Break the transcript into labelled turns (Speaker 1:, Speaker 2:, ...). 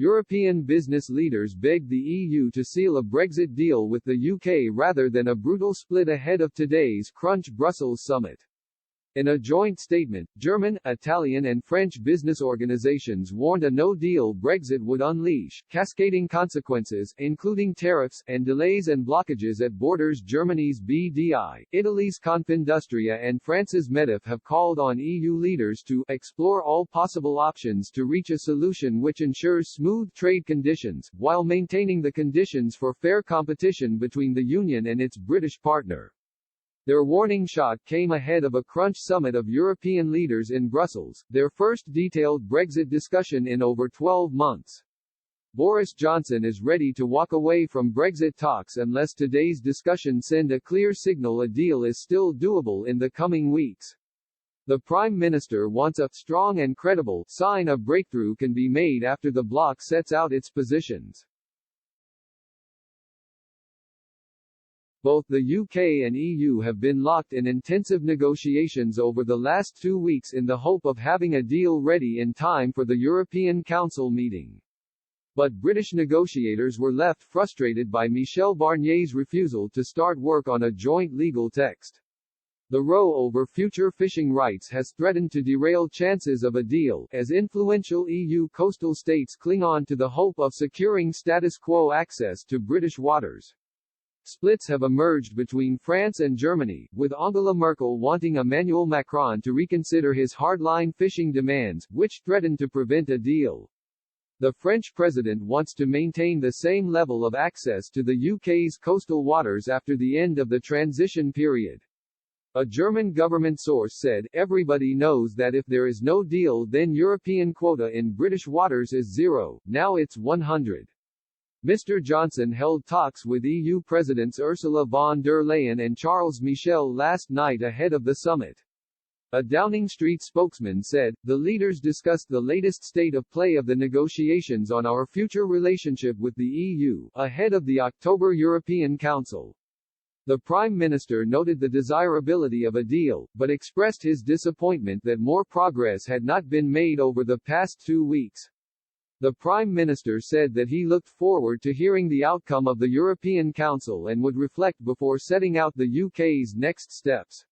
Speaker 1: European business leaders begged the EU to seal a Brexit deal with the UK rather than a brutal split ahead of today's Crunch Brussels summit. In a joint statement, German, Italian and French business organizations warned a no-deal Brexit would unleash cascading consequences, including tariffs, and delays and blockages at borders. Germany's BDI, Italy's Confindustria and France's Medef have called on EU leaders to explore all possible options to reach a solution which ensures smooth trade conditions, while maintaining the conditions for fair competition between the Union and its British partner. Their warning shot came ahead of a crunch summit of European leaders in Brussels, their first detailed Brexit discussion in over 12 months. Boris Johnson is ready to walk away from Brexit talks unless today's discussion send a clear signal a deal is still doable in the coming weeks. The Prime Minister wants a strong and credible sign a breakthrough can be made after the bloc sets out its positions. Both the UK and EU have been locked in intensive negotiations over the last 2 weeks in the hope of having a deal ready in time for the European Council meeting. But British negotiators were left frustrated by Michel Barnier's refusal to start work on a joint legal text. The row over future fishing rights has threatened to derail chances of a deal, as influential EU coastal states cling on to the hope of securing status quo access to British waters. Splits have emerged between France and Germany, with Angela Merkel wanting Emmanuel Macron to reconsider his hardline fishing demands, which threaten to prevent a deal. The French president wants to maintain the same level of access to the UK's coastal waters after the end of the transition period. A German government source said, "Everybody knows that if there is no deal then European quota in British waters is 0, now it's 100. Mr. Johnson held talks with EU Presidents Ursula von der Leyen and Charles Michel last night ahead of the summit. A Downing Street spokesman said, "The leaders discussed the latest state of play of the negotiations on our future relationship with the EU, ahead of the October European Council." The Prime Minister noted the desirability of a deal, but expressed his disappointment that more progress had not been made over the past 2 weeks. The Prime Minister said that he looked forward to hearing the outcome of the European Council and would reflect before setting out the UK's next steps.